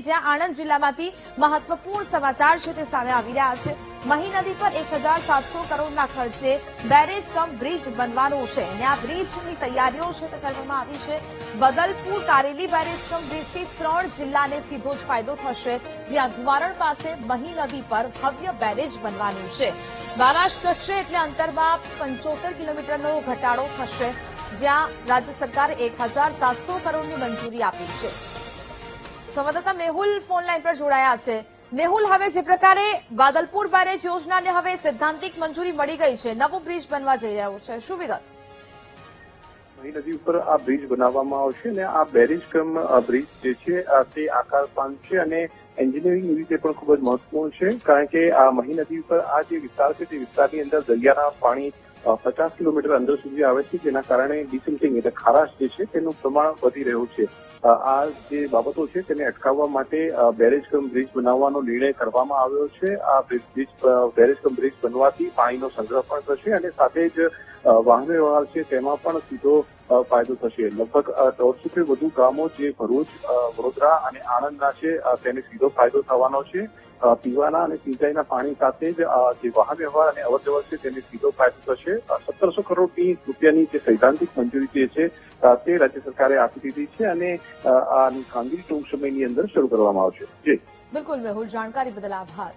જ્યાં આણંદ જિલ્લામાંથી મહત્વપૂર્ણ સમાચાર છે તે સામે આવી રહ્યા છે। મહી નદી પર 1700 કરોડના ખર્ચે બેરેજ કમ બ્રિજ બનવાનો છે અને આ બ્રિજની તૈયારીઓ છે તે કરવામાં આવી છે। બદલપુર કારેલી બેરેજ કમ બ્રિજથી 3 જિલ્લાને સીધો જ ફાયદો થશે, જ્યાં ધુવારણ પાસે મહી નદી પર ભવ્ય બેરેજ બનવાનું છે। બારાશ કરશે એટલે અંતરમાં 75 કિલોમીટરનો ઘટાડો થશે, જ્યાં રાજ્ય સરકારે 1700 કરોડની મંજૂરી આપી છે। સંવાદદાતા મેહુલ ફોન લાઈન પર જોડાયા છે। મેહુલ, હવે જે પ્રકારે બાદલપુર બેરેજ યોજનાને હવે સૈદ્ધાંતિક મંજૂરી મળી ગઈ છે, નવો બ્રિજ બનવા જઈ રહ્યો છે, શું વિગત? મહી નદી ઉપર આ બ્રિજ બનાવવામાં આવશે અને આ બેરેજ કમ બ્રિજ જે છે તે આકારપાન છે અને એન્જિનિયરિંગ રીતે પણ ખૂબ જ મહત્વપૂર્ણ છે, કારણ કે આ મહી નદી ઉપર આ જે વિસ્તાર છે તે વિસ્તારની અંદર દરિયાના પાણી 50 કિલોમીટર અંદર સુધી આવે છે, જેના કારણે ડિસિલ્ટિંગ એટલે ખારાશ જે છે તેનું પ્રમાણ વધી રહ્યું છે। આ જે બાબતો છે તેને અટકાવવા માટે બેરેજ કમ બ્રિજ બનાવવાનો નિર્ણય કરવામાં આવ્યો છે। આ બેરેજ કમ બ્રિજ બનવાથી પાણીનો સંગ્રહ પણ થશે અને સાથે જ વાહન વ્યવહાર છે તેમાં પણ સીધો ફાયદો થશે। લગભગ 150 થી વધુ ગામો જે ભરૂચ, વડોદરા અને આણંદના છે તેને સીધો ફાયદો થવાનો છે। પીવાના અને સિંચાઈના પાણી સાથે જ જે વાહન વ્યવહાર અને અવરજવર છે તેને સીધો ફાયદો થશે। 1700 કરોડ રૂપિયાની જે સૈદ્ધાંતિક મંજૂરી જે છે તે રાજ્ય સરકારે આપી દીધી છે અને આની કામગીરી ટૂંક સમયની અંદર શરૂ કરવામાં આવશે। જી બિલકુલ મેહુલ, જાણકારી બદલ આભાર।